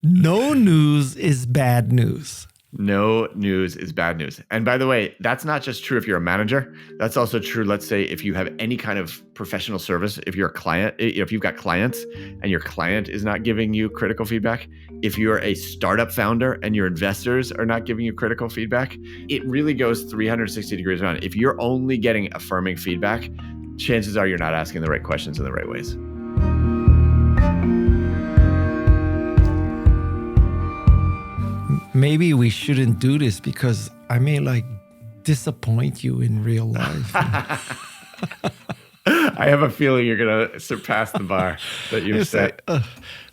No news is bad news. No news is bad news. And by the way, that's not just true if you're a manager. That's also true, let's say, if you have any kind of professional service, if you're a client, if you've got clients and your client is not giving you critical feedback, if you're a startup founder and your investors are not giving you critical feedback, it really goes 360 degrees around. If you're only getting affirming feedback, chances are you're not asking the right questions in the right ways. Maybe we shouldn't do this because I may disappoint you in real life. I have a feeling you're going to surpass the bar that you've set.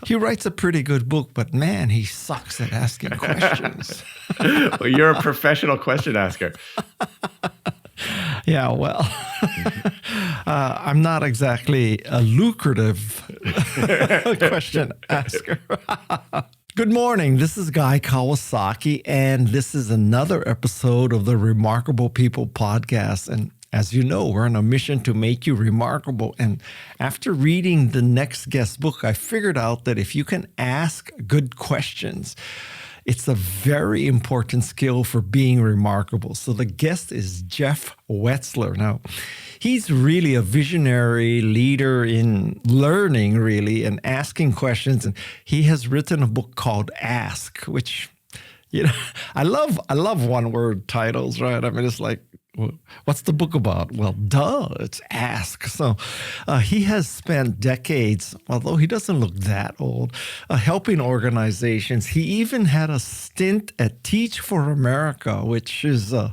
He writes a pretty good book, but man, he sucks at asking questions. Well, you're a professional question asker. Yeah, well, I'm not exactly a lucrative question asker. Good morning. This is Guy Kawasaki, and this is another episode of the Remarkable People podcast. And as you know, we're on a mission to make you remarkable. And after reading the next guest book, I figured out that if you can ask good questions, it's a very important skill for being remarkable. So the guest is Jeff Wetzler. Now, he's really a visionary leader in learning, really, and asking questions. And he has written a book called Ask, which, I love one-word titles, right? I mean, it's like, what's the book about? Well, duh, it's Ask. So he has spent decades, although he doesn't look that old, helping organizations. He even had a stint at Teach for America, which is, I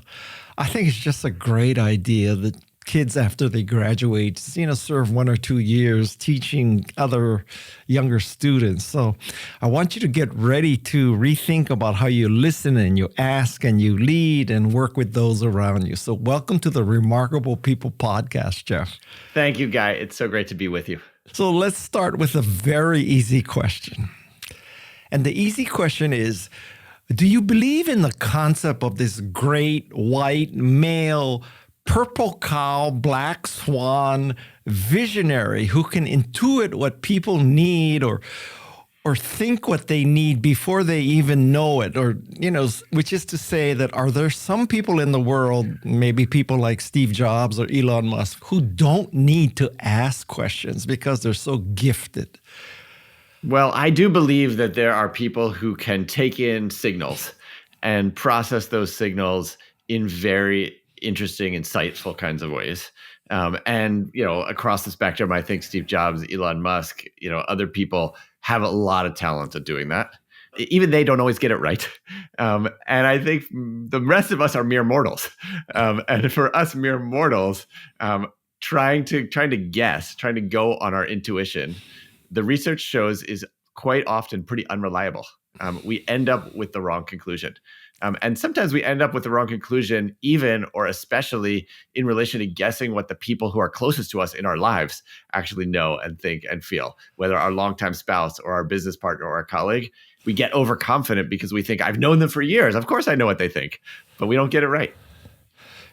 think it's just a great idea that kids after they graduate, serve 1 or 2 years teaching other younger students. So I want you to get ready to rethink about how you listen and you ask and you lead and work with those around you. So welcome to the Remarkable People podcast, Jeff. Thank you, Guy. It's so great to be with you. So let's start with a very easy question. And the easy question is, do you believe in the concept of this great white male purple cow, black swan visionary who can intuit what people need or think what they need before they even know it? Or, which is to say that are there some people in the world, maybe people like Steve Jobs or Elon Musk, who don't need to ask questions because they're so gifted? Well, I do believe that there are people who can take in signals and process those signals in very interesting, insightful kinds of ways. And across the spectrum, I think Steve Jobs, Elon Musk, other people have a lot of talent at doing that. Even they don't always get it right. And I think the rest of us are mere mortals. And for us mere mortals, trying to guess, trying to go on our intuition, the research shows is quite often pretty unreliable. We end up with the wrong conclusion. And sometimes we end up with the wrong conclusion, even or especially in relation to guessing what the people who are closest to us in our lives actually know and think and feel, whether our longtime spouse or our business partner or our colleague. We get overconfident because we think, I've known them for years. Of course I know what they think, but we don't get it right.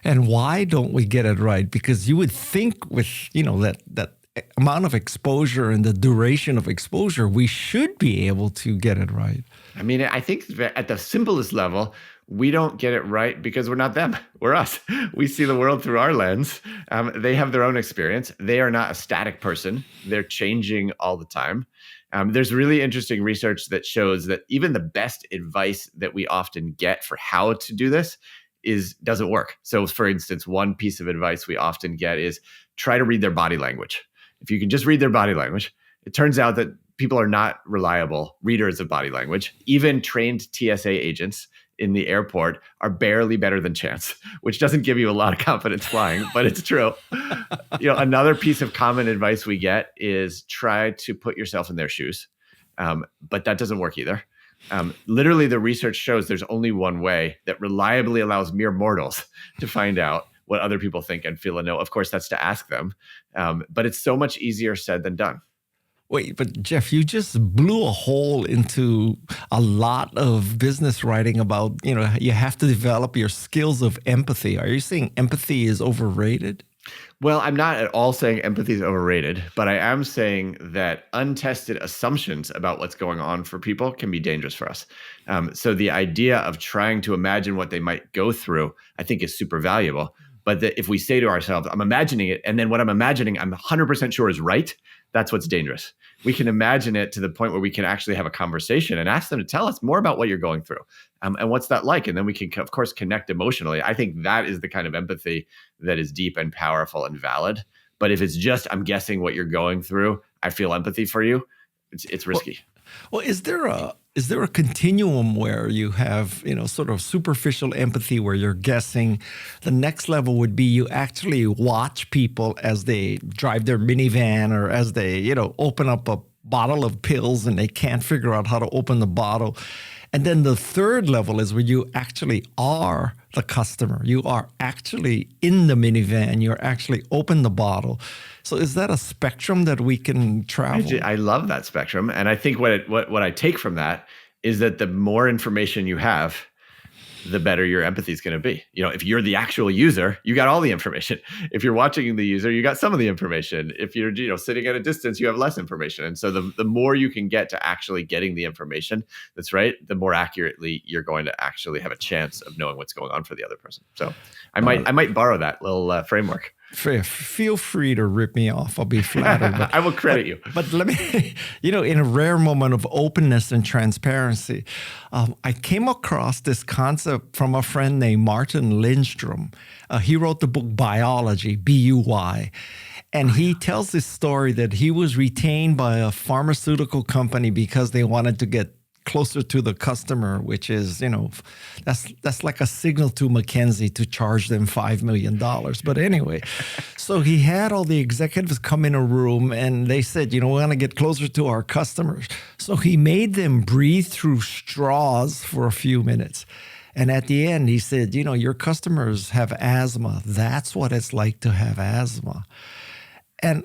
And why don't we get it right? Because you would think with, that amount of exposure and the duration of exposure, we should be able to get it right. I mean, I think that at the simplest level, we don't get it right because we're not them. We're us. We see the world through our lens. They have their own experience. They are not a static person. They're changing all the time. There's really interesting research that shows that even the best advice that we often get for how to do this doesn't work. So for instance, one piece of advice we often get is try to read their body language. If you can just read their body language, it turns out that people are not reliable readers of body language. Even trained TSA agents in the airport are barely better than chance, which doesn't give you a lot of confidence flying, but it's true. Another piece of common advice we get is try to put yourself in their shoes. But that doesn't work either. Literally, the research shows there's only one way that reliably allows mere mortals to find out what other people think and feel and know. Of course, that's to ask them. But it's so much easier said than done. Wait, but Jeff, you just blew a hole into a lot of business writing about, you have to develop your skills of empathy. Are you saying empathy is overrated? Well, I'm not at all saying empathy is overrated, but I am saying that untested assumptions about what's going on for people can be dangerous for us. So the idea of trying to imagine what they might go through, I think, is super valuable. But that if we say to ourselves, I'm imagining it, and then what I'm imagining, I'm 100% sure is right, that's what's dangerous. We can imagine it to the point where we can actually have a conversation and ask them to tell us more about what you're going through, and what's that like. And then we can, of course, connect emotionally. I think that is the kind of empathy that is deep and powerful and valid. But if it's just, I'm guessing what you're going through, I feel empathy for you, it's risky. Well, is there a continuum where you have, sort of superficial empathy where you're guessing? The next level would be you actually watch people as they drive their minivan or as they, open up a bottle of pills and they can't figure out how to open the bottle. And then the third level is where you actually are the customer. You are actually in the minivan. You're actually open the bottle. So is that a spectrum that we can travel? I love that spectrum. And I think what I take from that is that the more information you have, the better your empathy is going to be. If you're the actual user, you got all the information. If you're watching the user, you got some of the information. If you're sitting at a distance, you have less information. And so the more you can get to actually getting the information that's right, the more accurately you're going to actually have a chance of knowing what's going on for the other person. So I might borrow that little framework. Feel free to rip me off. I'll be flattered. But, I will credit you. But let me, in a rare moment of openness and transparency, I came across this concept from a friend named Martin Lindstrom. He wrote the book Biology, B-U-Y. And he tells this story that he was retained by a pharmaceutical company because they wanted to get closer to the customer, which is, that's like a signal to McKinsey to charge them $5 million. But anyway, so he had all the executives come in a room and they said, we want to get closer to our customers. So he made them breathe through straws for a few minutes. And at the end, he said, your customers have asthma. That's what it's like to have asthma. And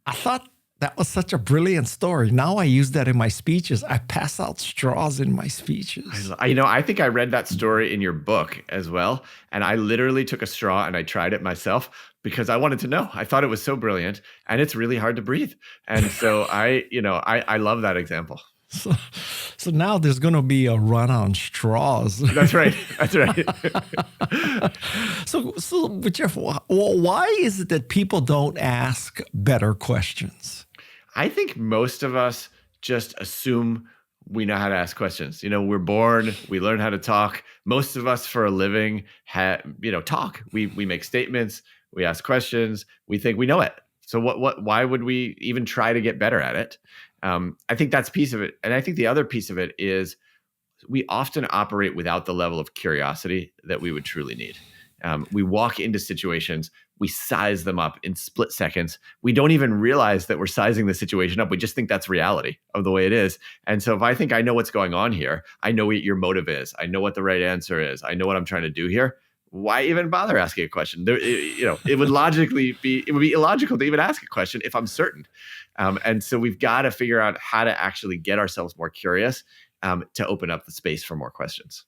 I thought, that was such a brilliant story. Now I use that in my speeches. I pass out straws in my speeches. I think I read that story in your book as well. And I literally took a straw and I tried it myself because I wanted to know. I thought it was so brilliant and it's really hard to breathe. And so I love that example. So now there's going to be a run on straws. That's right. That's right. So Jeff, why is it that people don't ask better questions? I think most of us just assume we know how to ask questions. We're born, we learn how to talk. Most of us for a living, talk. We make statements, we ask questions, we think we know it. So why would we even try to get better at it? I think that's a piece of it. And I think the other piece of it is we often operate without the level of curiosity that we would truly need. We walk into situations, we size them up in split seconds. We don't even realize that we're sizing the situation up. We just think that's reality of the way it is. And so if I think I know what's going on here, I know what your motive is, I know what the right answer is, I know what I'm trying to do here, why even bother asking a question? It would be illogical to even ask a question if I'm certain. And so we've got to figure out how to actually get ourselves more curious to open up the space for more questions.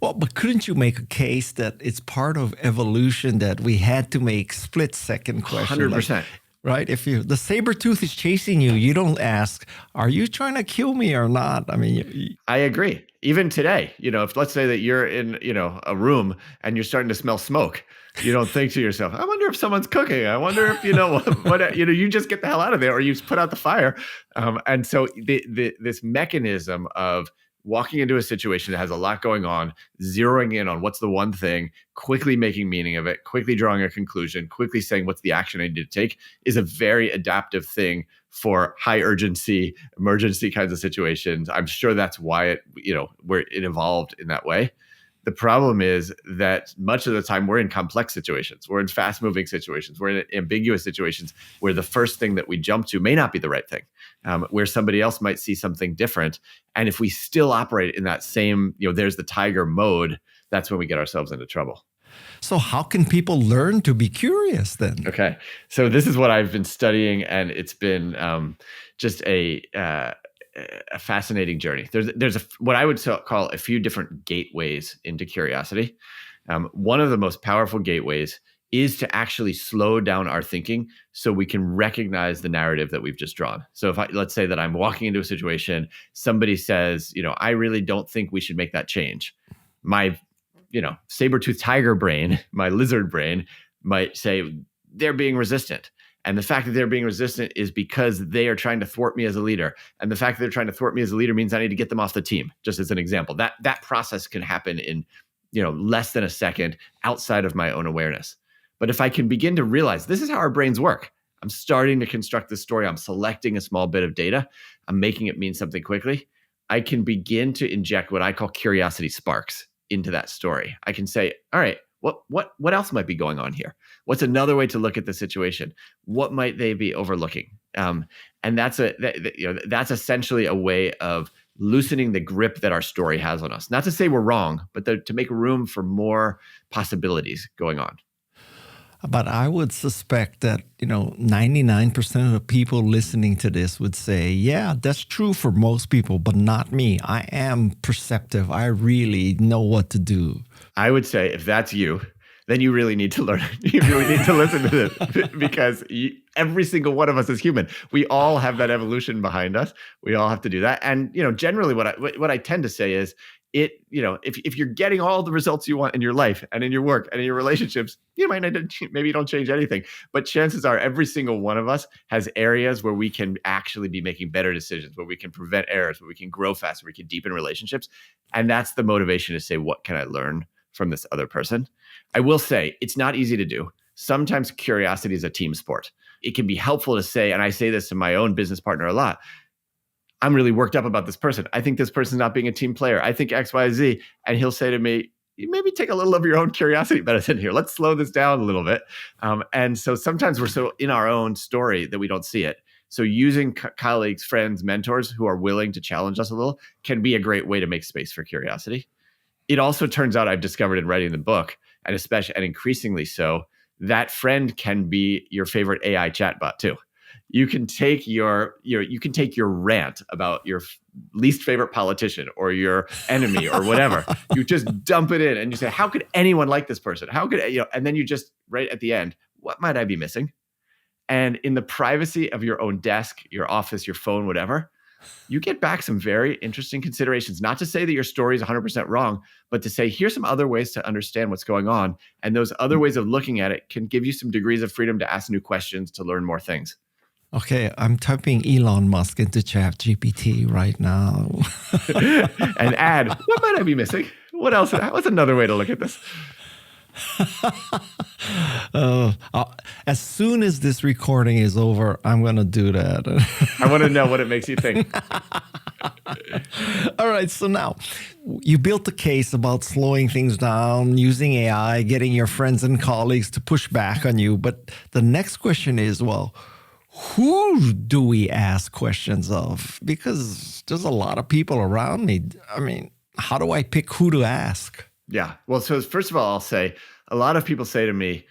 Well, but couldn't you make a case that it's part of evolution that we had to make split-second questions? 100%. Right? If the saber-tooth is chasing you, you don't ask, are you trying to kill me or not? I mean, I agree. Even today, if let's say that you're in, a room and you're starting to smell smoke, you don't think to yourself, I wonder if someone's cooking. I wonder if, you just get the hell out of there or you put out the fire. And so this mechanism of walking into a situation that has a lot going on, zeroing in on what's the one thing, quickly making meaning of it, quickly drawing a conclusion, quickly saying what's the action I need to take is a very adaptive thing for high urgency, emergency kinds of situations. I'm sure that's why it evolved in that way. The problem is that much of the time we're in complex situations. We're in fast moving situations. We're in ambiguous situations where the first thing that we jump to may not be the right thing, where somebody else might see something different. And if we still operate in that same, there's the tiger mode, that's when we get ourselves into trouble. So how can people learn to be curious then? Okay. So this is what I've been studying, and it's been just a fascinating journey. There's what I would call a few different gateways into curiosity. One of the most powerful gateways is to actually slow down our thinking so we can recognize the narrative that we've just drawn. So let's say that I'm walking into a situation, somebody says, I really don't think we should make that change. My, saber-toothed tiger brain, my lizard brain might say they're being resistant. And the fact that they're being resistant is because they are trying to thwart me as a leader. And the fact that they're trying to thwart me as a leader means I need to get them off the team, just as an example. That process can happen in, less than a second outside of my own awareness. But if I can begin to realize this is how our brains work, I'm starting to construct this story. I'm selecting a small bit of data. I'm making it mean something quickly. I can begin to inject what I call curiosity sparks into that story. I can say, all right, what else might be going on here? What's another way to look at the situation? What might they be overlooking? And that's essentially a way of loosening the grip that our story has on us. Not to say we're wrong, but to make room for more possibilities going on. But I would suspect that, 99% of the people listening to this would say, yeah, that's true for most people, but not me. I am perceptive. I really know what to do. I would say if that's you, then you really need to learn. You really need to listen to this because every single one of us is human. We all have that evolution behind us. We all have to do that. And, generally what I tend to say is, if you're getting all the results you want in your life and in your work and in your relationships, you might not, maybe you don't change anything, but chances are every single one of us has areas where we can actually be making better decisions, where we can prevent errors, where we can grow faster, where we can deepen relationships. And that's the motivation to say, what can I learn from this other person? I will say it's not easy to do. Sometimes curiosity is a team sport. It can be helpful to say, and I say this to my own business partner a lot, I'm really worked up about this person. I think this person's not being a team player. I think X, Y, Z. And he'll say to me, you maybe take a little of your own curiosity medicine here. Let's slow this down a little bit. And so sometimes we're so in our own story that we don't see it. So using colleagues, friends, mentors who are willing to challenge us a little can be a great way to make space for curiosity. It also turns out, I've discovered in writing the book, and especially and increasingly so, that friend can be your favorite AI chatbot too. You can take your rant about your least favorite politician or your enemy or whatever. You just dump it in and you say, how could anyone like this person? How could, and then you just right at the end, what might I be missing? And in the privacy of your own desk, your office, your phone, whatever, you get back some very interesting considerations. Not to say that your story is 100% wrong, but to say, here's some other ways to understand what's going on. And those other ways of looking at it can give you some degrees of freedom to ask new questions, to learn more things. Okay, I'm typing Elon Musk into ChatGPT right now. And add, what might I be missing? What else? What's another way to look at this? As soon as this recording is over, I'm going to do that. I want to know what it makes you think. All right, so now you built the case about slowing things down, using AI, getting your friends and colleagues to push back on you. But the next question is, well, who do we ask questions of? Because there's a lot of people around me. I mean, how do I pick who to ask? Yeah. Well, so first of all, I'll say a lot of people say to me,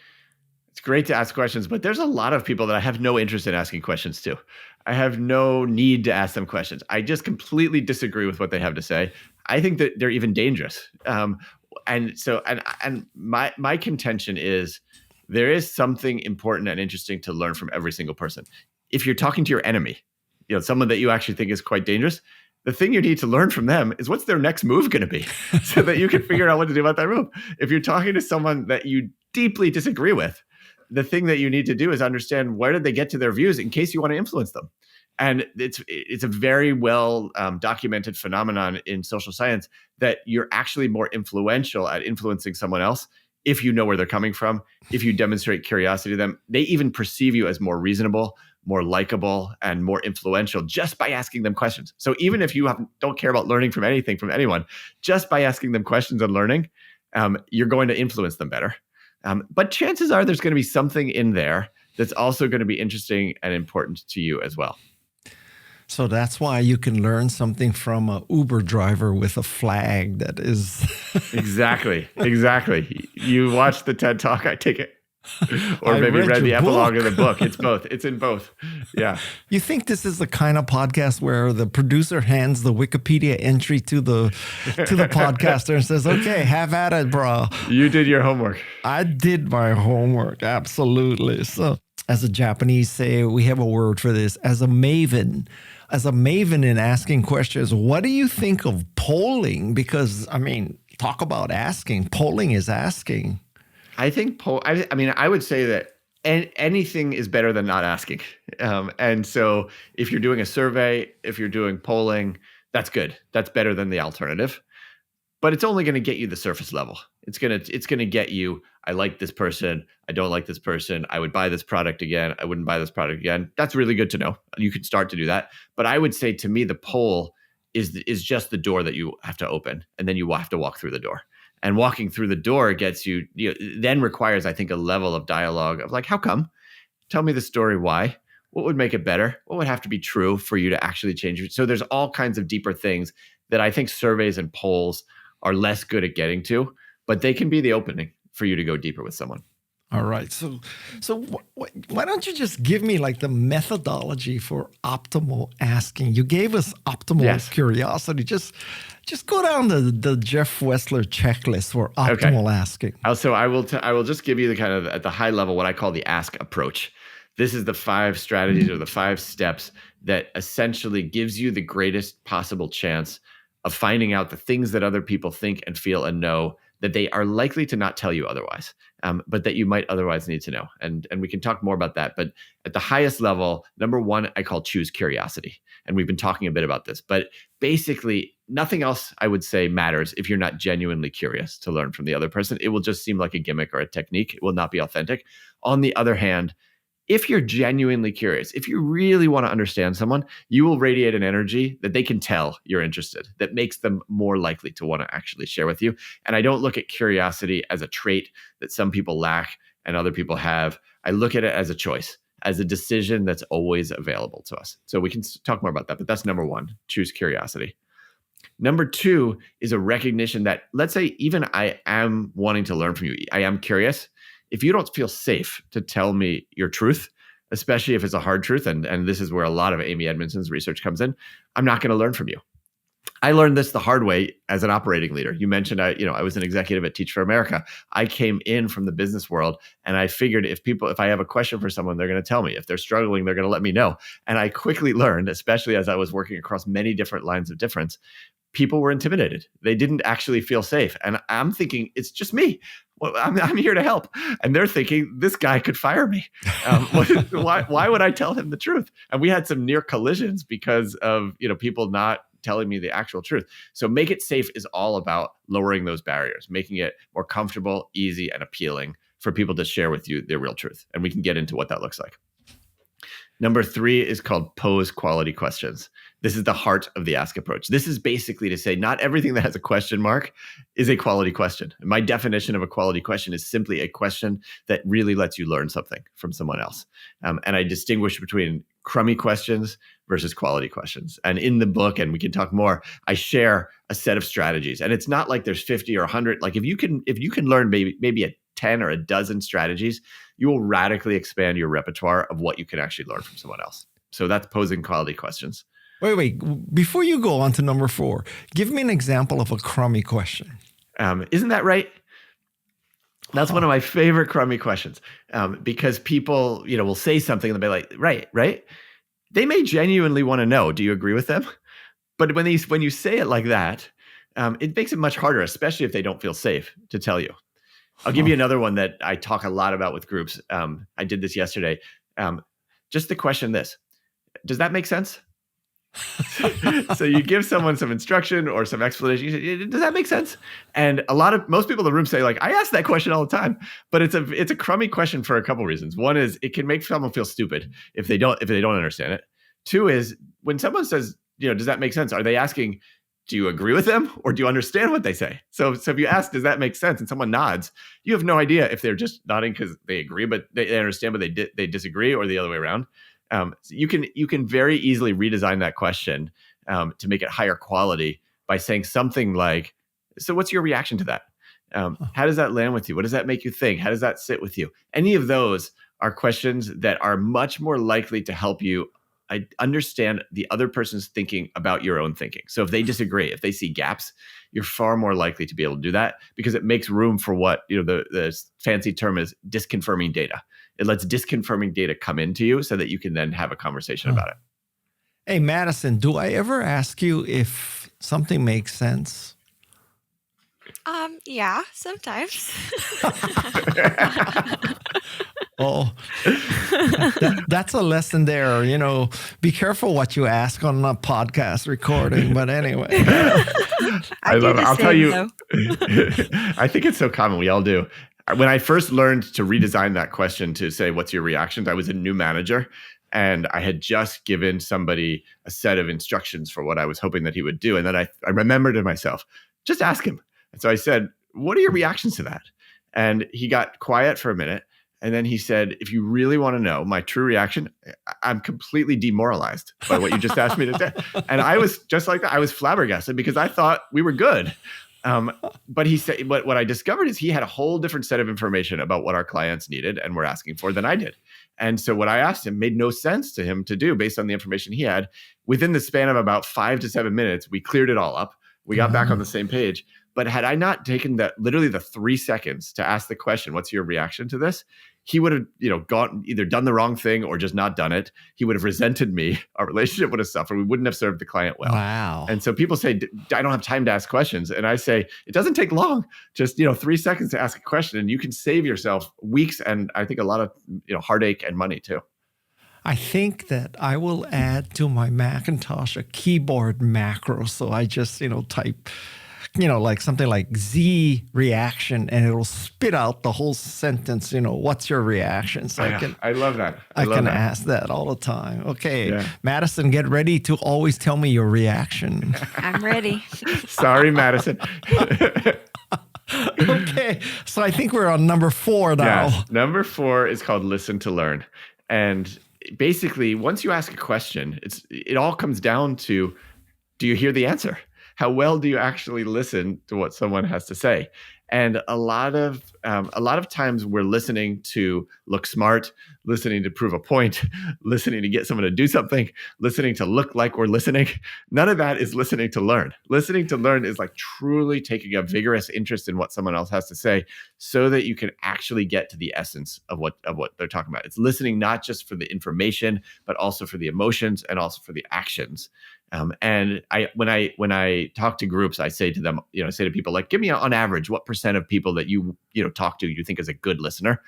it's great to ask questions, but there's a lot of people that I have no interest in asking questions to. I have no need to ask them questions. I just completely disagree with what they have to say. I think that they're even dangerous. And my contention is there is something important and interesting to learn from every single person. If you're talking to your enemy, someone that you actually think is quite dangerous, the thing you need to learn from them is what's their next move going to be so that you can figure out what to do about that move. If you're talking to someone that you deeply disagree with, the thing that you need to do is understand where did they get to their views in case you want to influence them. And it's a very well documented phenomenon in social science that you're actually more influential at influencing someone else if you know where they're coming from, if you demonstrate curiosity to them. They even perceive you as more reasonable, more likable, and more influential just by asking them questions. So even if you don't care about learning from anything from anyone, just by asking them questions and learning, you're going to influence them better. But chances are there's going to be something in there that's also going to be interesting and important to you as well. So that's why you can learn something from an Uber driver with a flag that is... Exactly. You watched the TED Talk, I take it. Or I maybe read read your the epilogue of the book. book. It's both. It's in both. Yeah. You think this is the kind of podcast where the producer hands the Wikipedia entry to the podcaster and says, "Okay, have at it, bro." You did your homework. I did my homework, absolutely. So, as the Japanese say, we have a word for this. As a maven in asking questions, what do you think of polling? Because I mean, talk about asking. Polling is asking. I think I mean, I would say that anything is better than not asking. And so if you're doing a survey, if you're doing polling, that's good. That's better than the alternative. But it's only going to get you the surface level. It's gonna get you, I like this person, I don't like this person, I would buy this product again, I wouldn't buy this product again. That's really good to know. You can start to do that. But I would say, to me, the poll is just the door that you have to open, and then you have to walk through the door. And walking through the door gets you, then requires, I think, a level of dialogue of like, how come? Tell me the story. Why? What would make it better? What would have to be true for you to actually change it? So there's all kinds of deeper things that I think surveys and polls are less good at getting to, but they can be the opening for you to go deeper with someone. All right. So why don't you just give me like the methodology for optimal asking? You gave us optimal curiosity. Just go down the Jeff Wetzler checklist for optimal asking. So I will just give you the kind of, at the high level, what I call the ask approach. This is the 5 strategies or the 5 steps that essentially gives you the greatest possible chance of finding out the things that other people think and feel and know that they are likely to not tell you otherwise, but that you might otherwise need to know. And we can talk more about that. But at the highest level, number 1, I call choose curiosity. And we've been talking a bit about this. But basically, nothing else, I would say, matters if you're not genuinely curious to learn from the other person. It will just seem like a gimmick or a technique. It will not be authentic. On the other hand, if you're genuinely curious, if you really want to understand someone, you will radiate an energy that they can tell you're interested, that makes them more likely to want to actually share with you. And I don't look at curiosity as a trait that some people lack and other people have. I look at it as a choice, as a decision that's always available to us. So we can talk more about that, but that's number 1, choose curiosity. Number 2 is a recognition that, let's say, even I am wanting to learn from you, I am curious. If you don't feel safe to tell me your truth, especially if it's a hard truth, and this is where a lot of Amy Edmondson's research comes in, I'm not going to learn from you. I learned this the hard way as an operating leader. You mentioned I was an executive at Teach for America. I came in from the business world, and I figured if I have a question for someone, they're going to tell me. If they're struggling, they're going to let me know. And I quickly learned, especially as I was working across many different lines of difference, people were intimidated. They didn't actually feel safe. And I'm thinking, it's just me. Well, I'm here to help. And they're thinking, this guy could fire me. Why would I tell him the truth? And we had some near collisions because of people not telling me the actual truth. So make it safe is all about lowering those barriers, making it more comfortable, easy, and appealing for people to share with you their real truth. And we can get into what that looks like. Number 3 is called pose quality questions. This is the heart of the ask approach. This is basically to say not everything that has a question mark is a quality question. My definition of a quality question is simply a question that really lets you learn something from someone else. And I distinguish between crummy questions versus quality questions. And in the book, and we can talk more, I share a set of strategies. And it's not like there's 50 or 100. Like if you can learn maybe a 10 or a dozen strategies, you will radically expand your repertoire of what you can actually learn from someone else. So that's posing quality questions. Wait. Before you go on to number 4, give me an example of a crummy question. Isn't that right? That's one of my favorite crummy questions, because people, will say something and they'll be like, right. They may genuinely want to know, do you agree with them? But when you say it like that, it makes it much harder, especially if they don't feel safe to tell you. I'll give you another one that I talk a lot about with groups. I did this yesterday. Just the question this, does that make sense? So you give someone some instruction or some explanation. You say, does that make sense? And most people in the room say, like, I ask that question all the time, but it's a crummy question for a couple of reasons. One is it can make someone feel stupid if they don't understand it. 2 is when someone says, does that make sense? Are they asking, do you agree with them or do you understand what they say? So if you ask, does that make sense? And someone nods, you have no idea if they're just nodding because they agree, but they understand, but they disagree, or the other way around. So you can very easily redesign that question to make it higher quality by saying something like, so what's your reaction to that? How does that land with you? What does that make you think? How does that sit with you? Any of those are questions that are much more likely to help you understand the other person's thinking about your own thinking. So if they disagree, if they see gaps, you're far more likely to be able to do that because it makes room for what, the fancy term is disconfirming data. It lets disconfirming data come into you so that you can then have a conversation about it. Hey, Madison, do I ever ask you if something makes sense? Yeah, sometimes. Oh, that's a lesson there. Be careful what you ask on a podcast recording. But anyway, I love it. I'll tell you, I think it's so common. We all do. When I first learned to redesign that question to say, what's your reactions? I was a new manager and I had just given somebody a set of instructions for what I was hoping that he would do. And then I remembered to myself, just ask him. And so I said, what are your reactions to that? And he got quiet for a minute. And then he said, if you really want to know my true reaction, I'm completely demoralized by what you just asked me to do. And I was just like that. I was flabbergasted because I thought we were good. But he said, what I discovered is he had a whole different set of information about what our clients needed and were asking for than I did. And so what I asked him made no sense to him to do based on the information he had. Within the span of about 5 to 7 minutes, we cleared it all up. We got back on the same page. But had I not taken literally the 3 seconds to ask the question, what's your reaction to this? He would have, either done the wrong thing or just not done it. He would have resented me. Our relationship would have suffered. We wouldn't have served the client well. Wow. And so people say, I don't have time to ask questions. And I say, it doesn't take long. Just, 3 seconds to ask a question and you can save yourself weeks and I think a lot of, heartache and money too. I think that I will add to my Macintosh a keyboard macro. So I just, type, like something like Z reaction, and it'll spit out the whole sentence, what's your reaction? So I love that. I can ask that all the time. Okay, Madison, get ready to always tell me your reaction. I'm ready. Sorry, Madison. Okay, so I think we're on number 4 now. Yeah. Number 4 is called listen to learn. And basically, once you ask a question, it all comes down to, do you hear the answer? How well do you actually listen to what someone has to say? And a lot of times we're listening to look smart, listening to prove a point, listening to get someone to do something, listening to look like we're listening. None of that is listening to learn. Listening to learn is like truly taking a vigorous interest in what someone else has to say so that you can actually get to the essence of what they're talking about. It's listening not just for the information, but also for the emotions and also for the actions. And when I talk to groups, I say to them, I say to people like, give me on average, what percent of people that you talk to, you think is a good listener?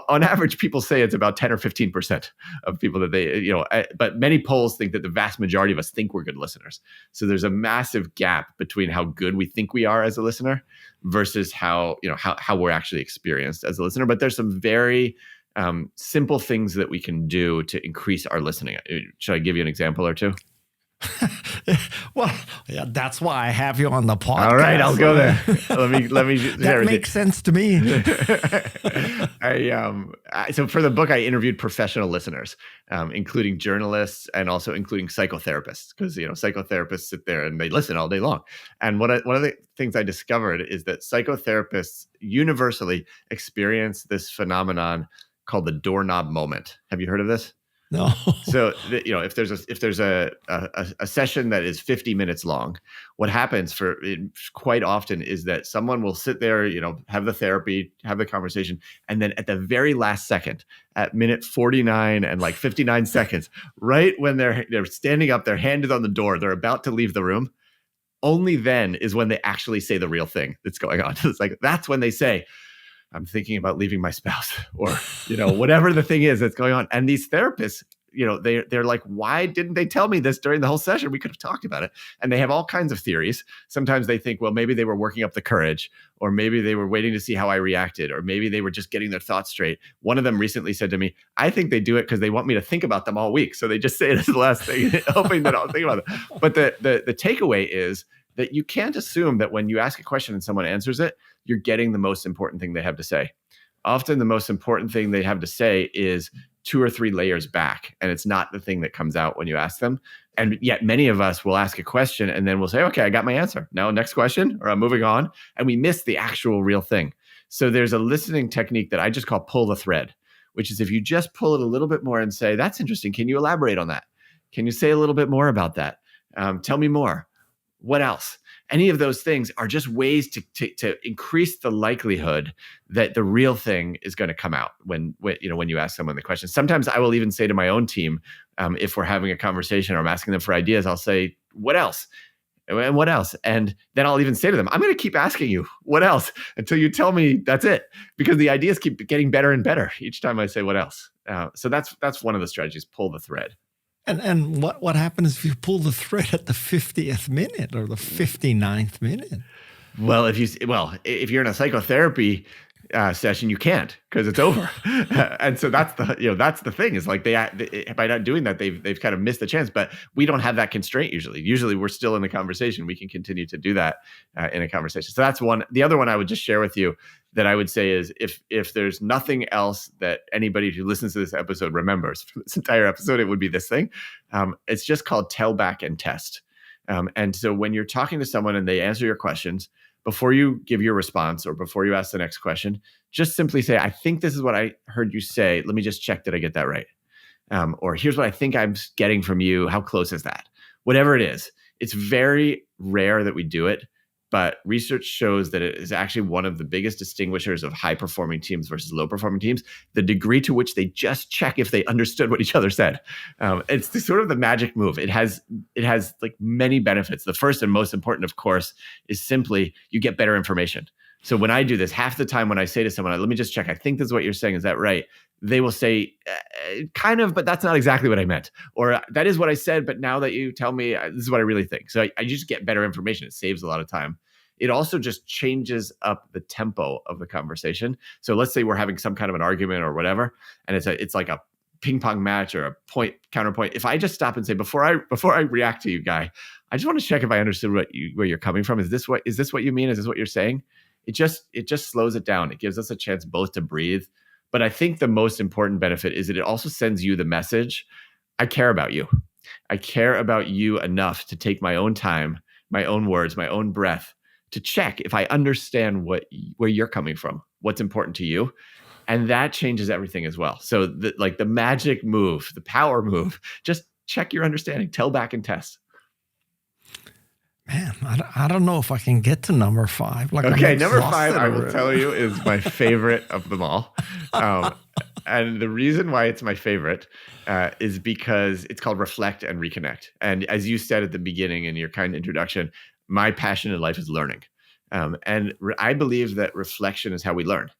On average, people say it's about 10 or 15% of people that they, but many polls think that the vast majority of us think we're good listeners. So there's a massive gap between how good we think we are as a listener versus how we're actually experienced as a listener. But there's some very simple things that we can do to increase our listening. Should I give you an example or two? Well, yeah, that's why I have you on the podcast. All right, I'll go there. Let me. That makes sense to me. So for the book, I interviewed professional listeners, including journalists and also including psychotherapists, because psychotherapists sit there and they listen all day long. And one of the things I discovered is that psychotherapists universally experience this phenomenon called the doorknob moment. Have you heard of this? No. So, if there's a session that is 50 minutes long, what happens quite often is that someone will sit there, have the therapy, have the conversation, and then at the very last second, at minute 49 and like 59 seconds, right when they're standing up, their hand is on the door, they're about to leave the room. Only then is when they actually say the real thing that's going on. It's like that's when they say, I'm thinking about leaving my spouse, or, whatever the thing is that's going on. And these therapists, they're like, why didn't they tell me this during the whole session? We could have talked about it. And they have all kinds of theories. Sometimes they think, well, maybe they were working up the courage, or maybe they were waiting to see how I reacted, or maybe they were just getting their thoughts straight. One of them recently said to me, I think they do it because they want me to think about them all week. So they just say it as the last thing, hoping that I'll think about it. But the takeaway is that you can't assume that when you ask a question and someone answers it, you're getting the most important thing they have to say. Often the most important thing they have to say is 2 or 3 layers back, and it's not the thing that comes out when you ask them. And yet many of us will ask a question and then we'll say, okay, I got my answer. Now, next question, or I'm moving on. And we miss the actual real thing. So there's a listening technique that I just call pull the thread, which is if you just pull it a little bit more and say, that's interesting. Can you elaborate on that? Can you say a little bit more about that? Tell me more. What else? Any of those things are just ways to increase the likelihood that the real thing is going to come out when you ask someone the question. Sometimes I will even say to my own team, if we're having a conversation or I'm asking them for ideas, I'll say, what else? And what else? And then I'll even say to them, I'm going to keep asking you what else until you tell me that's it, because the ideas keep getting better and better each time I say what else. So that's one of the strategies, pull the thread. And what happens if you pull the thread at the 50th minute or the 59th minute? Well, if you're in a psychotherapy session, you can't, because it's over. And so that's the thing, is like by not doing that, they've kind of missed the chance. But we don't have that constraint usually. Usually we're still in the conversation. We can continue to do that in a conversation. So that's one. The other one I would just share with you that I would say is, if there's nothing else that anybody who listens to this episode remembers from this entire episode, it would be this thing. It's just called tell back and test. And so when you're talking to someone and they answer your questions, before you give your response or before you ask the next question, just simply say, I think this is what I heard you say. Let me just check that I get that right. Or here's what I think I'm getting from you. How close is that? Whatever it is. It's very rare that we do it, but research shows that it is actually one of the biggest distinguishers of high-performing teams versus low-performing teams, the degree to which they just check if they understood what each other said. It's sort of the magic move. It has like many benefits. The first and most important, of course, is simply you get better information. So when I do this, half the time when I say to someone, let me just check, I think this is what you're saying, is that right? They will say, kind of, but that's not exactly what I meant. Or that is what I said, but now that you tell me, this is what I really think. So I just get better information. It saves a lot of time. It also just changes up the tempo of the conversation. So let's say we're having some kind of an argument or whatever, and it's like a ping pong match or a point counterpoint. If I just stop and say, before I react to you, Guy, I just want to check if I understood where you're coming from. Is this what you mean? Is this what you're saying? It just slows it down. It gives us a chance both to breathe. But I think the most important benefit is that it also sends you the message, I care about you. I care about you enough to take my own time, my own words, my own breath, to check if I understand where you're coming from, what's important to you. And that changes everything as well. So the magic move, the power move, just check your understanding, tell back and test. Man, I don't know if I can get to number 5. Okay, number 5, I will tell you, is my favorite of them all. And the reason why it's my favorite is because it's called Reflect and Reconnect. And as you said at the beginning in your kind introduction, my passion in life is learning. And I believe that reflection is how we learn.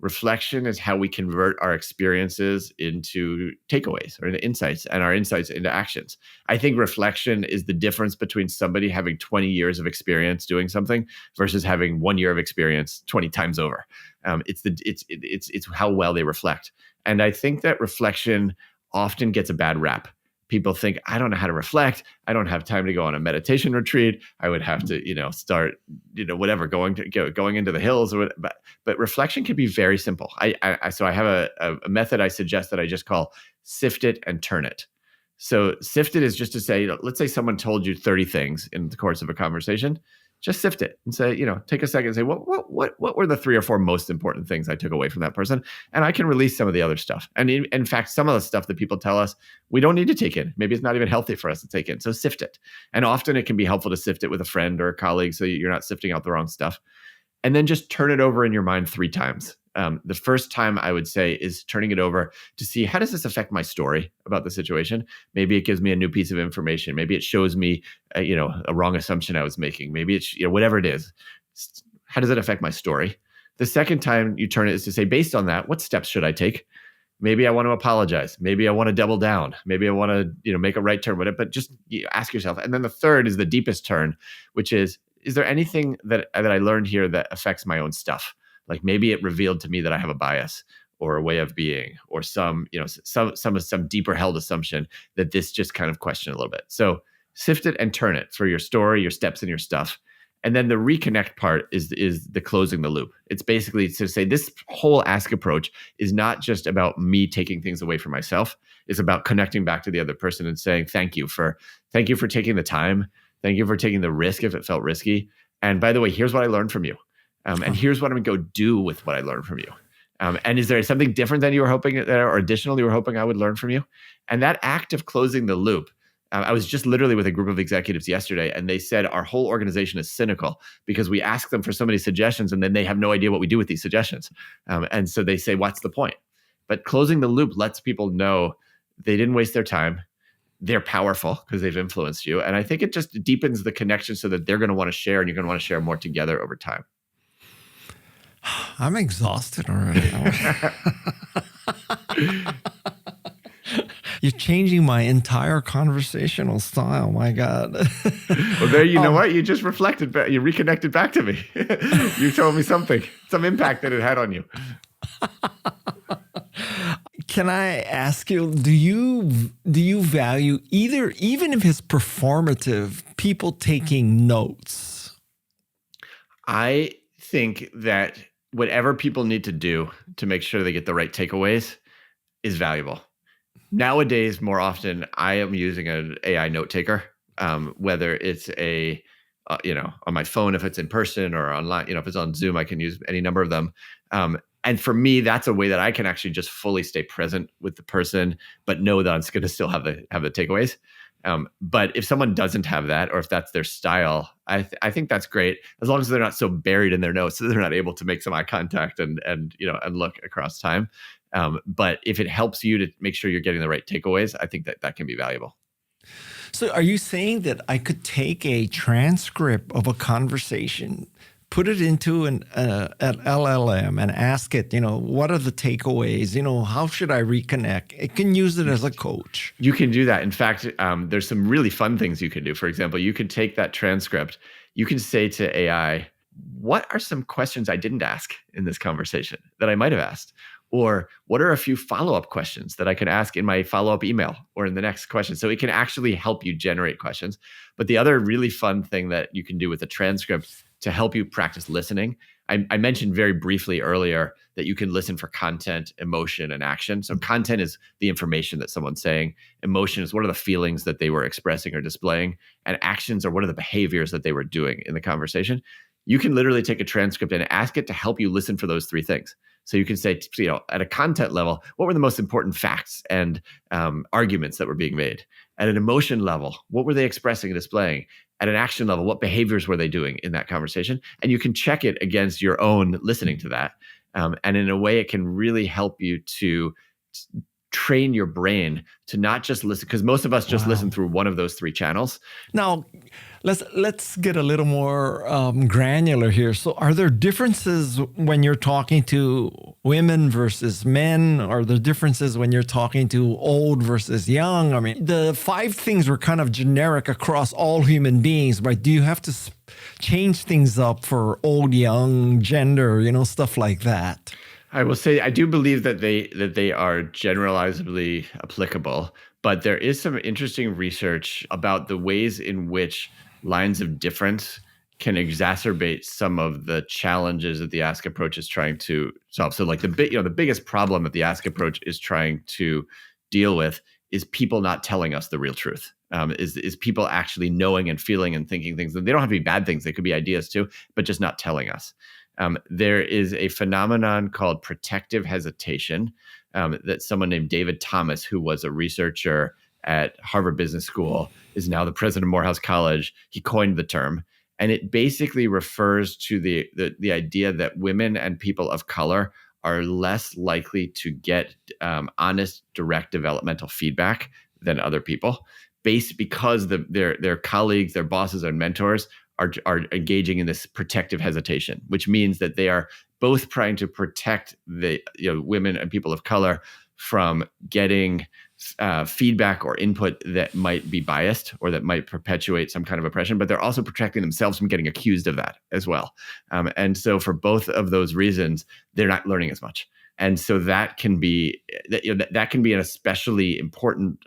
Reflection is how we convert our experiences into takeaways or into insights, and our insights into actions. I think reflection is the difference between somebody having 20 years of experience doing something versus having 1 year of experience 20 times over. It's how well they reflect. And I think that reflection often gets a bad rap. People think, I don't know how to reflect. I don't have time to go on a meditation retreat. I would have to, start, whatever, going into the hills or whatever. But reflection can be very simple. So I have a method I suggest that I just call sift it and turn it. So sift it is just to say, let's say someone told you 30 things in the course of a conversation. Just sift it and say, take a second and say, what were the 3 or 4 most important things I took away from that person? And I can release some of the other stuff. And in fact, some of the stuff that people tell us, we don't need to take in. Maybe it's not even healthy for us to take in. So sift it. And often it can be helpful to sift it with a friend or a colleague so you're not sifting out the wrong stuff. And then just turn it over in your mind 3 times. The first time I would say is turning it over to see, how does this affect my story about the situation? Maybe it gives me a new piece of information. Maybe it shows me, a wrong assumption I was making. Maybe it's, whatever it is. How does it affect my story? The second time you turn it is to say, based on that, what steps should I take? Maybe I want to apologize. Maybe I want to double down. Maybe I want to, make a right turn with it. But just ask yourself. And then the third is the deepest turn, which is there anything that I learned here that affects my own stuff? Like maybe it revealed to me that I have a bias or a way of being or some deeper held assumption that this just kind of question a little bit. So sift it and turn it for your story, your steps, and your stuff. And then the reconnect part is the closing the loop. It's basically to say this whole ask approach is not just about me taking things away from myself. It's about connecting back to the other person and saying thank you for taking the time. Thank you for taking the risk if it felt risky. And by the way, here's what I learned from you. And here's what I'm going to go do with what I learned from you. And is there something different than you were hoping or additional you were hoping I would learn from you? And that act of closing the loop, I was just literally with a group of executives yesterday, and they said our whole organization is cynical because we ask them for so many suggestions and then they have no idea what we do with these suggestions. And so they say, what's the point? But closing the loop lets people know they didn't waste their time. They're powerful because they've influenced you. And I think it just deepens the connection so that they're going to want to share and you're going to want to share more together over time. I'm exhausted already. You're changing my entire conversational style. My God. Well, there, you know what? You just reflected back. You reconnected back to me. You told me something, some impact that it had on you. Can I ask you, do you value even if it's performative, people taking notes? I think that whatever people need to do to make sure they get the right takeaways is valuable. Nowadays, more often, I am using an AI note taker, whether it's on my phone, if it's in person, or online. If it's on Zoom, I can use any number of them. And for me, that's a way that I can actually just fully stay present with the person, but know that I'm going to still have the takeaways. But if someone doesn't have that, or if that's their style, I think that's great, as long as they're not so buried in their notes that they're not able to make some eye contact and look across time. But if it helps you to make sure you're getting the right takeaways, I think that can be valuable. So are you saying that I could take a transcript of a conversation, put it into an LLM and ask it, what are the takeaways? How should I reconnect? It can use it as a coach. You can do that. In fact, there's some really fun things you can do. For example, you could take that transcript. You can say to AI, what are some questions I didn't ask in this conversation that I might have asked? Or what are a few follow-up questions that I can ask in my follow-up email or in the next question? So it can actually help you generate questions. But the other really fun thing that you can do with a transcript to help you practice listening, I mentioned very briefly earlier that you can listen for content, emotion, and action. So content is the information that someone's saying. Emotion is what are the feelings that they were expressing or displaying. And actions are what are the behaviors that they were doing in the conversation. You can literally take a transcript and ask it to help you listen for those three things. So you can say, at a content level, what were the most important facts and arguments that were being made? At an emotion level, what were they expressing and displaying? At an action level, what behaviors were they doing in that conversation? And you can check it against your own listening to that. And in a way, it can really help you to train your brain to not just listen, because most of us just listen through one of those three channels. Now, let's get a little more granular here. So are there differences when you're talking to women versus men? Are there differences when you're talking to old versus young? I mean, the 5 things were kind of generic across all human beings, but do you have to change things up for old, young, gender, stuff like that? I will say I do believe that they are generalizably applicable, but there is some interesting research about the ways in which lines of difference can exacerbate some of the challenges that the ask approach is trying to solve. So like the biggest problem that the ask approach is trying to deal with is people not telling us the real truth. Is people actually knowing and feeling and thinking things that they don't have to be bad things. They could be ideas too, but just not telling us. There is a phenomenon called protective hesitation that someone named David Thomas, who was a researcher at Harvard Business School, is now the president of Morehouse College. He coined the term, and it basically refers to the idea that women and people of color are less likely to get honest, direct developmental feedback than other people, because their colleagues, their bosses, and mentors are engaging in this protective hesitation, which means that they are both trying to protect the women and people of color from getting feedback or input that might be biased or that might perpetuate some kind of oppression, but they're also protecting themselves from getting accused of that as well. And so for both of those reasons, they're not learning as much. And so that can be an especially important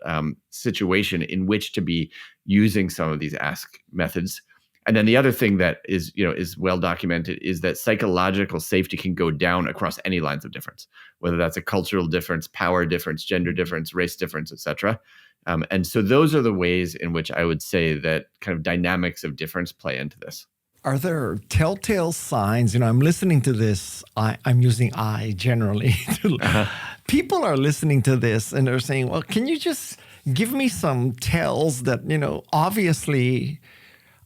situation in which to be using some of these ask methods. And then the other thing that is well documented is that psychological safety can go down across any lines of difference, whether that's a cultural difference, power difference, gender difference, race difference, et cetera. And so those are the ways in which I would say that kind of dynamics of difference play into this. Are there telltale signs? I'm listening to this. I'm using I generally. People are listening to this and they're saying, well, can you just give me some tells that, obviously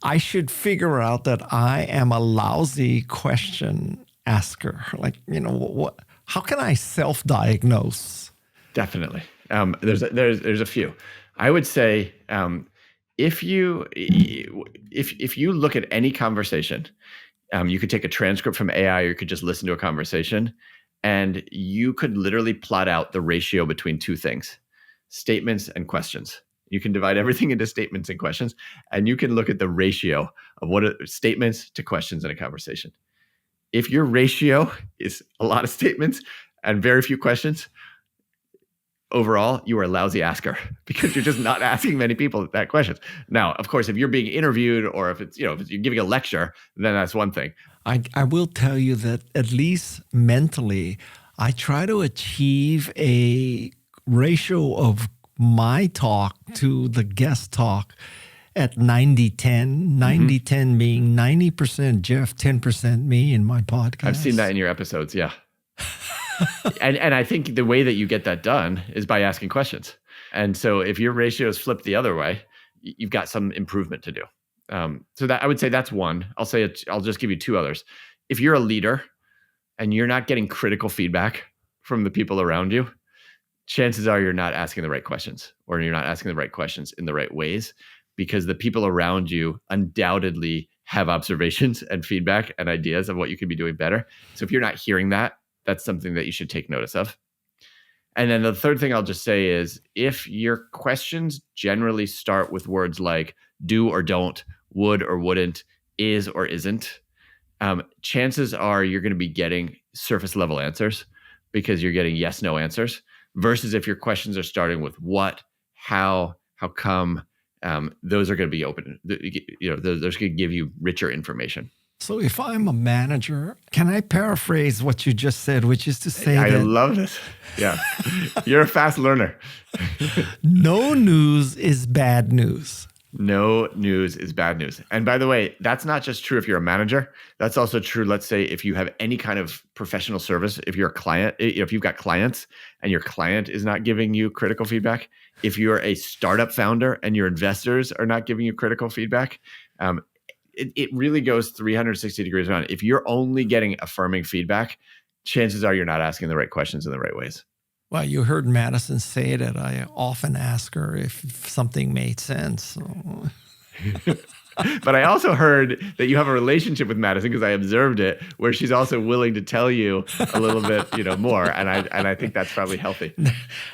I should figure out that I am a lousy question asker? Like, how can I self-diagnose? Definitely. There's a few. I would say if you look at any conversation, you could take a transcript from AI or you could just listen to a conversation, and you could literally plot out the ratio between two things: statements and questions. You can divide everything into statements and questions, and you can look at the ratio of what are statements to questions in a conversation. If your ratio is a lot of statements and very few questions, overall, you are a lousy asker because you're just not asking many people that questions. Now, of course, if you're being interviewed or if you're giving a lecture, then that's one thing. I will tell you that at least mentally, I try to achieve a ratio of my talk to the guest talk at 90-10, 90-10 being 90% Jeff, 10% me in my podcast. I've seen that in your episodes, yeah. and I think the way that you get that done is by asking questions. And so if your ratio is flipped the other way, you've got some improvement to do. So that I would say that's one. I'll just give you two others. If you're a leader and you're not getting critical feedback from the people around you, chances are you're not asking the right questions, or you're not asking the right questions in the right ways, because the people around you undoubtedly have observations and feedback and ideas of what you could be doing better. So if you're not hearing that, that's something that you should take notice of. And then the third thing I'll just say is, if your questions generally start with words like do or don't, would or wouldn't, is or isn't, chances are you're going to be getting surface level answers because you're getting yes, no answers, versus if your questions are starting with what, how come, those are going to be open. Those going to give you richer information. So if I'm a manager, can I paraphrase what you just said, which is to say I love this. Yeah. You're a fast learner. No news is bad news. No news is bad news. And by the way, that's not just true if you're a manager. That's also true, let's say, if you have any kind of professional service, if you're a client, if you've got clients and your client is not giving you critical feedback, if you're a startup founder and your investors are not giving you critical feedback, it really goes 360 degrees around. If you're only getting affirming feedback, chances are you're not asking the right questions in the right ways. Well, you heard Madison say that I often ask her if something made sense. So. But I also heard that you have a relationship with Madison, because I observed it, where she's also willing to tell you a little bit, more. And I think that's probably healthy.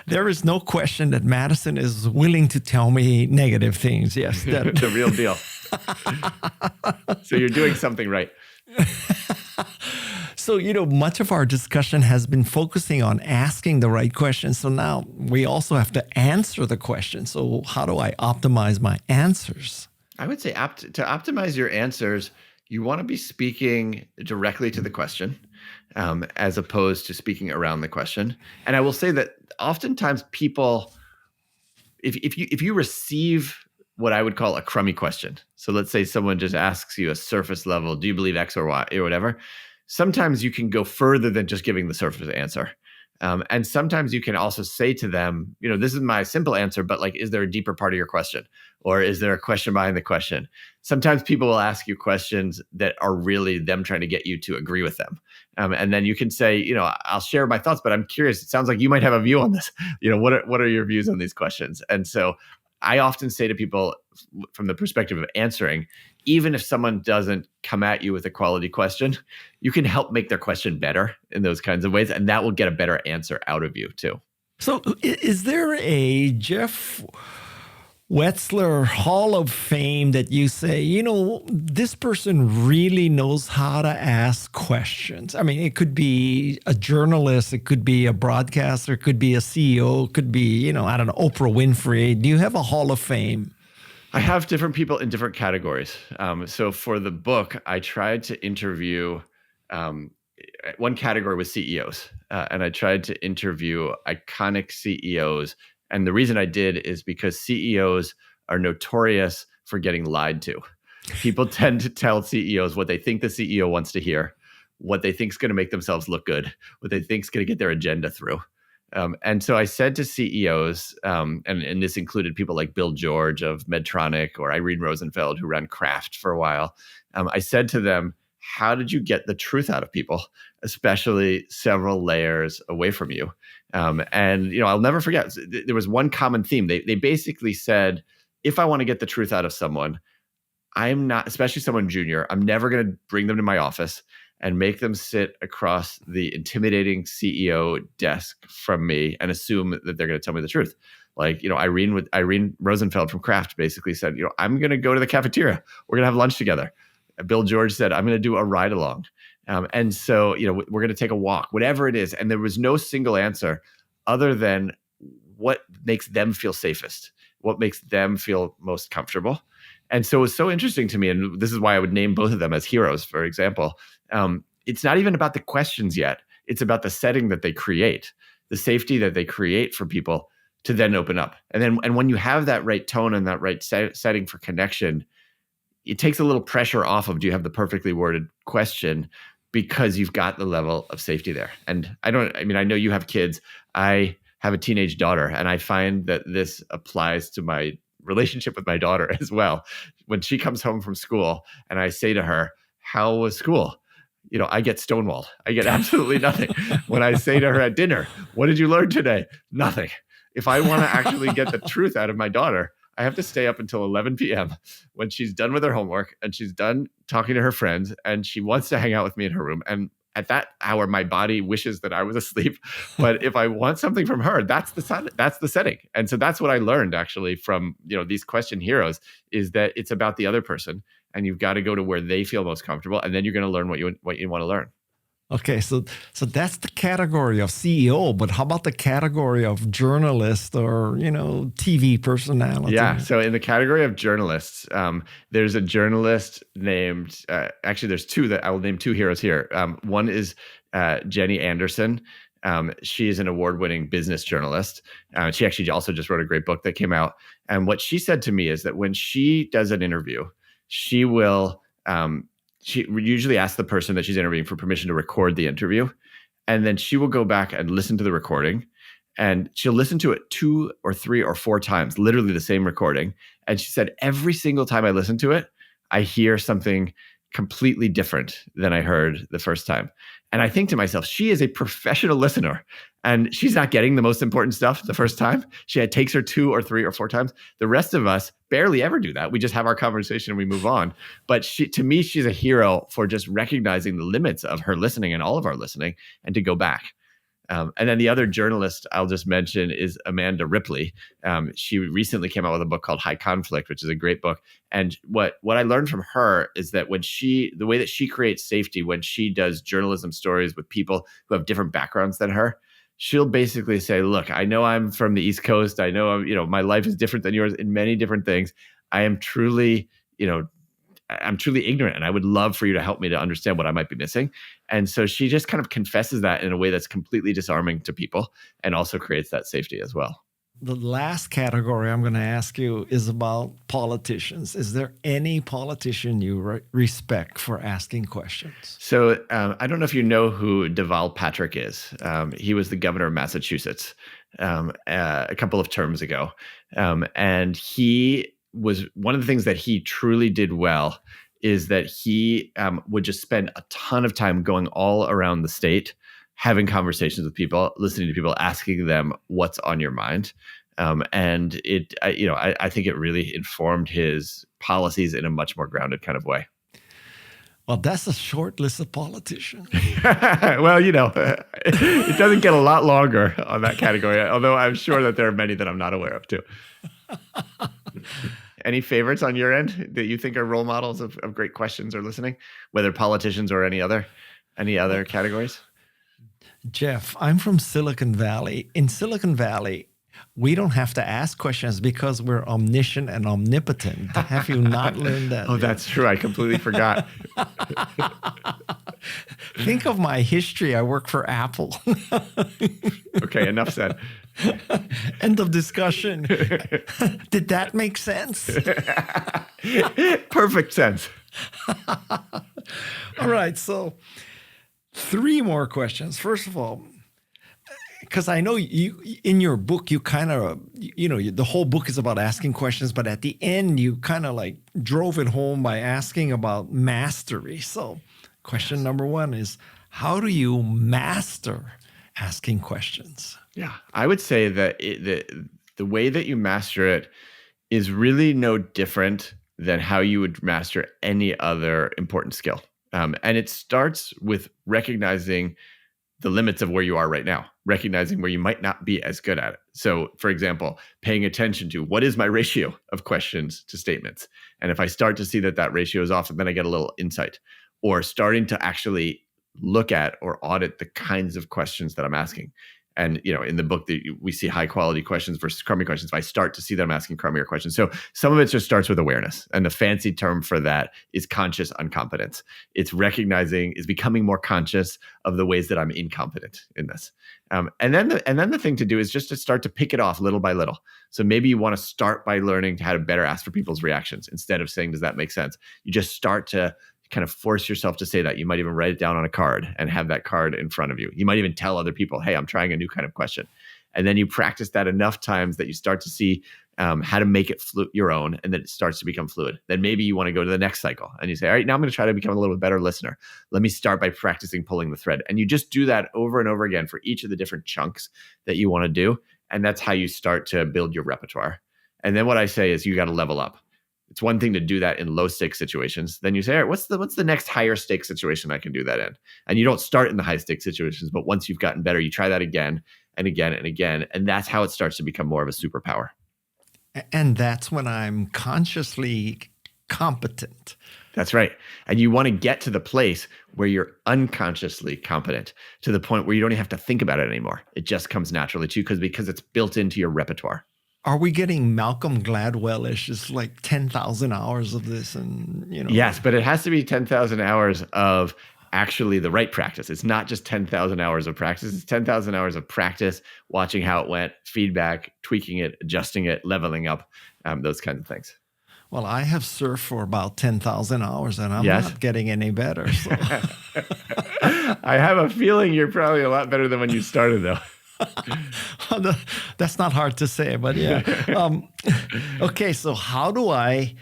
There is no question that Madison is willing to tell me negative things. Yes. The real deal. So you're doing something right. So, much of our discussion has been focusing on asking the right questions. So now we also have to answer the question. So how do I optimize my answers? I would say to optimize your answers, you want to be speaking directly to the question, as opposed to speaking around the question. And I will say that oftentimes people, if you receive what I would call a crummy question, so let's say someone just asks you a surface level, do you believe X or Y or whatever, sometimes you can go further than just giving the surface answer. And sometimes you can also say to them, this is my simple answer, but is there a deeper part of your question? Or is there a question behind the question? Sometimes people will ask you questions that are really them trying to get you to agree with them. And then you can say, I'll share my thoughts, but I'm curious. It sounds like you might have a view on this. What are your views on these questions? And so I often say to people, from the perspective of answering, even if someone doesn't come at you with a quality question, you can help make their question better in those kinds of ways, and that will get a better answer out of you too. So is there a Jeff Wetzler Hall of Fame that you say, this person really knows how to ask questions? I mean, it could be a journalist, it could be a broadcaster, it could be a CEO, it could be, Oprah Winfrey. Do you have a Hall of Fame? I have different people in different categories. So for the book, I tried to interview, um, one category was CEOs, and I tried to interview iconic CEOs. And the reason I did is because CEOs are notorious for getting lied to. People tend to tell CEOs what they think the CEO wants to hear, what they think is going to make themselves look good, what they think is going to get their agenda through. And so I said to CEOs, and this included people like Bill George of Medtronic or Irene Rosenfeld, who ran Kraft for a while. I said to them, how did you get the truth out of people, especially several layers away from you? And I'll never forget, there was one common theme. They basically said, if I want to get the truth out of someone, I'm not, especially someone junior, I'm never going to bring them to my office and make them sit across the intimidating CEO desk from me and assume that they're going to tell me the truth. Like, Irene Rosenfeld from Kraft basically said, I'm going to go to the cafeteria. We're going to have lunch together. Bill George said, I'm going to do a ride along. And so, we're going to take a walk, whatever it is. And there was no single answer other than what makes them feel safest, what makes them feel most comfortable. And so it was so interesting to me, and this is why I would name both of them as heroes, for example. It's not even about the questions yet. It's about the setting that they create, the safety that they create for people to then open up. And when you have that right tone and that right setting for connection, it takes a little pressure off of, do you have the perfectly worded question, because you've got the level of safety there. And I know you have kids. I have a teenage daughter, and I find that this applies to my relationship with my daughter as well. When she comes home from school and I say to her, how was school? I get stonewalled. I get absolutely nothing. When I say to her at dinner, what did you learn today? Nothing. If I want to actually get the truth out of my daughter, I have to stay up until 11 p.m. when she's done with her homework and she's done talking to her friends and she wants to hang out with me in her room. And at that hour, my body wishes that I was asleep. But if I want something from her, that's the setting. And so that's what I learned actually from these question heroes, is that it's about the other person, and you've got to go to where they feel most comfortable, and then you're going to learn what you want to learn. Okay, so that's the category of CEO, but how about the category of journalist or TV personality? Yeah, so in the category of journalists, there's a journalist named, actually there's two that I will name two heroes here. One is Jenny Anderson. She is an award-winning business journalist. She actually also just wrote a great book that came out. And what she said to me is that when she does an interview, she will she usually asks the person that she's interviewing for permission to record the interview. And then she will go back and listen to the recording, and she'll listen to it 2 or 3 or 4 times, literally the same recording. And she said, every single time I listen to it, I hear something completely different than I heard the first time. And I think to myself, she is a professional listener, and she's not getting the most important stuff the first time. It takes her 2 or 3 or 4 times. The rest of us barely ever do that. We just have our conversation and we move on. But to me, she's a hero for just recognizing the limits of her listening and all of our listening, and to go back. And then the other journalist I'll just mention is Amanda Ripley. She recently came out with a book called High Conflict, which is a great book. And what I learned from her is that the way that she creates safety when she does journalism stories with people who have different backgrounds than her, she'll basically say, look, I know I'm from the East Coast. I know my life is different than yours in many different things. I am truly, I'm truly ignorant, and I would love for you to help me to understand what I might be missing. And so she just kind of confesses that in a way that's completely disarming to people, and also creates that safety as well. The last category I'm going to ask you is about politicians. Is there any politician you respect for asking questions? So I don't know if you know who Deval Patrick is. He was the governor of Massachusetts a couple of terms ago. And he was, one of the things that he truly did well is that he would just spend a ton of time going all around the state, having conversations with people, listening to people, asking them what's on your mind. And I think it really informed his policies in a much more grounded kind of way. Well, that's a short list of politicians. Well, it doesn't get a lot longer on that category, although I'm sure that there are many that I'm not aware of too. Any favorites on your end that you think are role models of great questions or listening, whether politicians or any other categories? Jeff, I'm from Silicon Valley. In Silicon Valley, We don't have to ask questions because we're omniscient and omnipotent. Have you not learned that? Oh, that's true. I completely forgot. Think of my history. I work for Apple. Okay, enough said. End of discussion. Did that make sense? Perfect sense. All right. So 3 more questions. First of all, because I know you in your book, you kind of, the whole book is about asking questions, but at the end, you kind of like drove it home by asking about mastery. So question number 1 is, how do you master asking questions? Yeah, I would say that the way that you master it is really no different than how you would master any other important skill. And it starts with recognizing the limits of where you are right now, recognizing where you might not be as good at it. So, for example, paying attention to what is my ratio of questions to statements. And if I start to see that ratio is off, then I get a little insight, or starting to actually look at or audit the kinds of questions that I'm asking. And, in the book, we see high quality questions versus crummy questions. If I start to see that I'm asking crummier questions. So some of it just starts with awareness. And the fancy term for that is conscious incompetence. It's becoming more conscious of the ways that I'm incompetent in this. And then the thing to do is just to start to pick it off little by little. So maybe you want to start by learning how to better ask for people's reactions instead of saying, does that make sense? You just start to kind of force yourself to say that. You might even write it down on a card and have that card in front of you. You might even tell other people, hey, I'm trying a new kind of question. And then you practice that enough times that you start to see how to make it your own, and then it starts to become fluid. Then maybe you want to go to the next cycle and you say, all right, now I'm going to try to become a little bit better listener. Let me start by practicing pulling the thread. And you just do that over and over again for each of the different chunks that you want to do. And that's how you start to build your repertoire. And then what I say is you got to level up. It's one thing to do that in low stakes situations. Then you say, all right, what's the next higher stakes situation I can do that in? And you don't start in the high stakes situations, but once you've gotten better, you try that again and again and again. And that's how it starts to become more of a superpower. And that's when I'm consciously competent. That's right. And you want to get to the place where you're unconsciously competent, to the point where you don't even have to think about it anymore. It just comes naturally to you because it's built into your repertoire. Are we getting Malcolm Gladwell-ish? It's like 10,000 hours of this and, Yes, but it has to be 10,000 hours of actually the right practice. It's not just 10,000 hours of practice. It's 10,000 hours of practice, watching how it went, feedback, tweaking it, adjusting it, leveling up, those kinds of things. Well, I have surfed for about 10,000 hours and I'm not getting any better. So. I have a feeling you're probably a lot better than when you started, though. That's not hard to say, but yeah. Okay, so how do I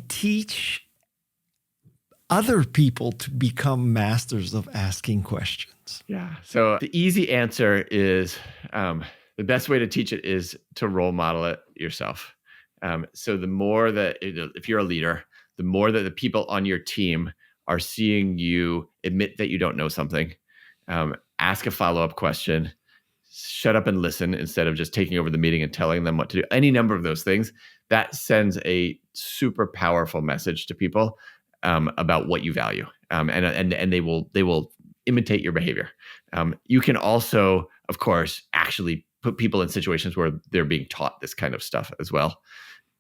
teach other people to become masters of asking questions? Yeah. So the easy answer is the best way to teach it is to role model it yourself. So the more that, if you're a leader, the more that the people on your team are seeing you admit that you don't know something, ask a follow-up question, shut up and listen instead of just taking over the meeting and telling them what to do. Any number of those things, that sends a super powerful message to people about what you value, and they will imitate your behavior. You can also, of course, actually put people in situations where they're being taught this kind of stuff as well.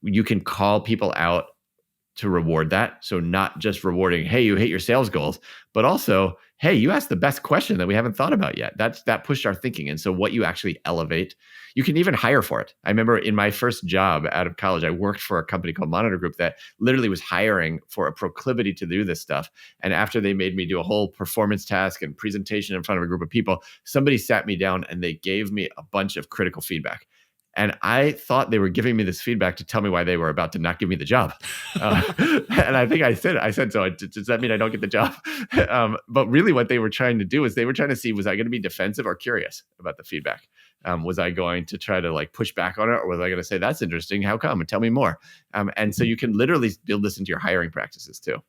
You can call people out to reward that. So not just rewarding, hey, you hit your sales goals, but also, hey, you asked the best question that we haven't thought about yet. That pushed our thinking. And so what you actually elevate, you can even hire for it. I remember in my first job out of college, I worked for a company called Monitor Group that literally was hiring for a proclivity to do this stuff. And after they made me do a whole performance task and presentation in front of a group of people, somebody sat me down and they gave me a bunch of critical feedback. And I thought they were giving me this feedback to tell me why they were about to not give me the job. And I think I said, so does that mean I don't get the job? But really what they were trying to do is they were trying to see, was I going to be defensive or curious about the feedback? Was I going to try to like push back on it? Or was I going to say, that's interesting, how come? And tell me more. And so you can literally build this into your hiring practices too.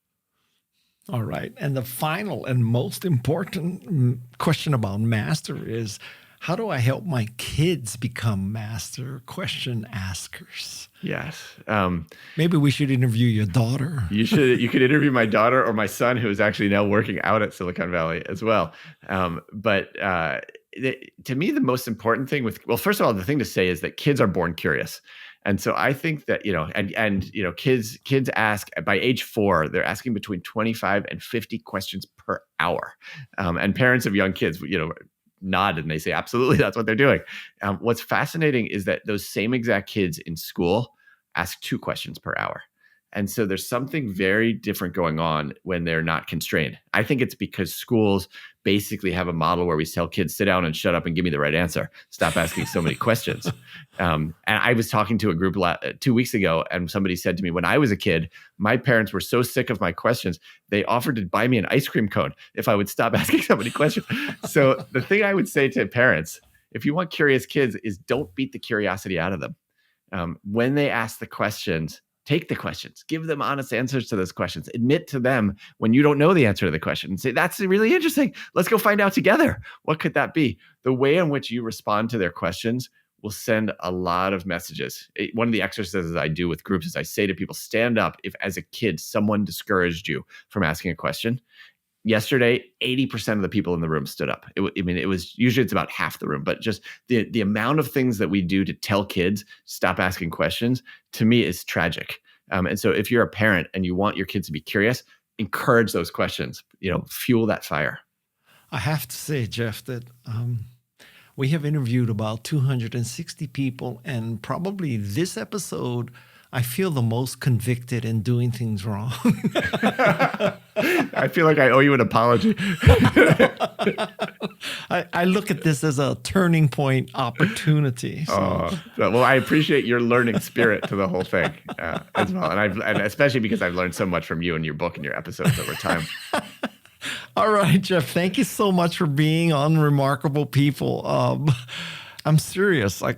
All right. And the final and most important question about mastery is, how do I help my kids become master question askers? Yes. Maybe we should interview your daughter. You could interview my daughter or my son, who is actually now working out at Silicon Valley as well. But to me, the most important thing first of all, the thing to say is that kids are born curious. And so I think that, kids ask by age 4, they're asking between 25 and 50 questions per hour. And parents of young kids, nod and they say, absolutely, that's what they're doing. What's fascinating is that those same exact kids in school ask 2 questions per hour. And so there's something very different going on when they're not constrained. I think it's because schools basically have a model where we tell kids, sit down and shut up and give me the right answer. Stop asking so many questions. And I was talking to a group 2 weeks ago, and somebody said to me, when I was a kid, my parents were so sick of my questions, they offered to buy me an ice cream cone if I would stop asking so many questions. So the thing I would say to parents, if you want curious kids, is don't beat the curiosity out of them. When they ask the questions, take the questions, give them honest answers to those questions, admit to them when you don't know the answer to the question and say, that's really interesting. Let's go find out together. What could that be? The way in which you respond to their questions will send a lot of messages. One of the exercises I do with groups is I say to people, stand up if as a kid, someone discouraged you from asking a question. Yesterday, 80% of the people in the room stood up. It was usually it's about half the room, but just the amount of things that we do to tell kids stop asking questions, to me, is tragic. And so if you're a parent and you want your kids to be curious, encourage those questions, fuel that fire. I have to say, Jeff, that we have interviewed about 260 people, and probably this episode, I feel the most convicted in doing things wrong. I feel like I owe you an apology. I look at this as a turning point opportunity. So. Well, I appreciate your learning spirit to the whole thing as well. And especially because I've learned so much from you and your book and your episodes over time. All right, Jeff, thank you so much for being on Remarkable People. I'm serious. I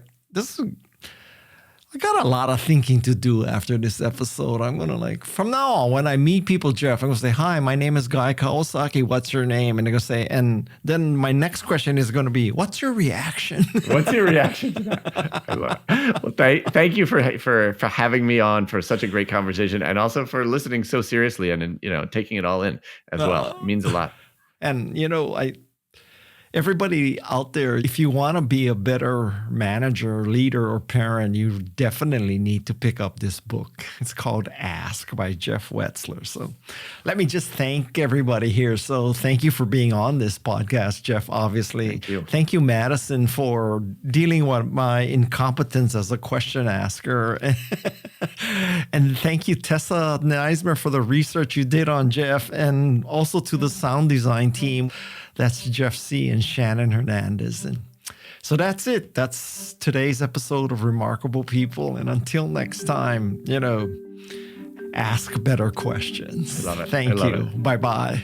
got a lot of thinking to do after this episode. I'm going to from now on, when I meet people, Jeff, I'm going to say, hi, my name is Guy Kawasaki. What's your name? And they're going to say, and then my next question is going to be, what's your reaction? What's your reaction to that? I love it. Well, thank you for having me on for such a great conversation, and also for listening so seriously and taking it all in as well. It means a lot. And, everybody out there, if you want to be a better manager, leader, or parent, you definitely need to pick up this book. It's called Ask by Jeff Wetzler. So let me just thank everybody here. So thank you for being on this podcast, Jeff, obviously. Thank you. Thank you, Madison, for dealing with my incompetence as a question asker. And thank you, Tessa Neismer, for the research you did on Jeff, and also to the sound design team. That's Jeff C. and Shannon Hernandez. And so that's it. That's today's episode of Remarkable People. And until next time, ask better questions. Love it. Thank you. Bye-bye.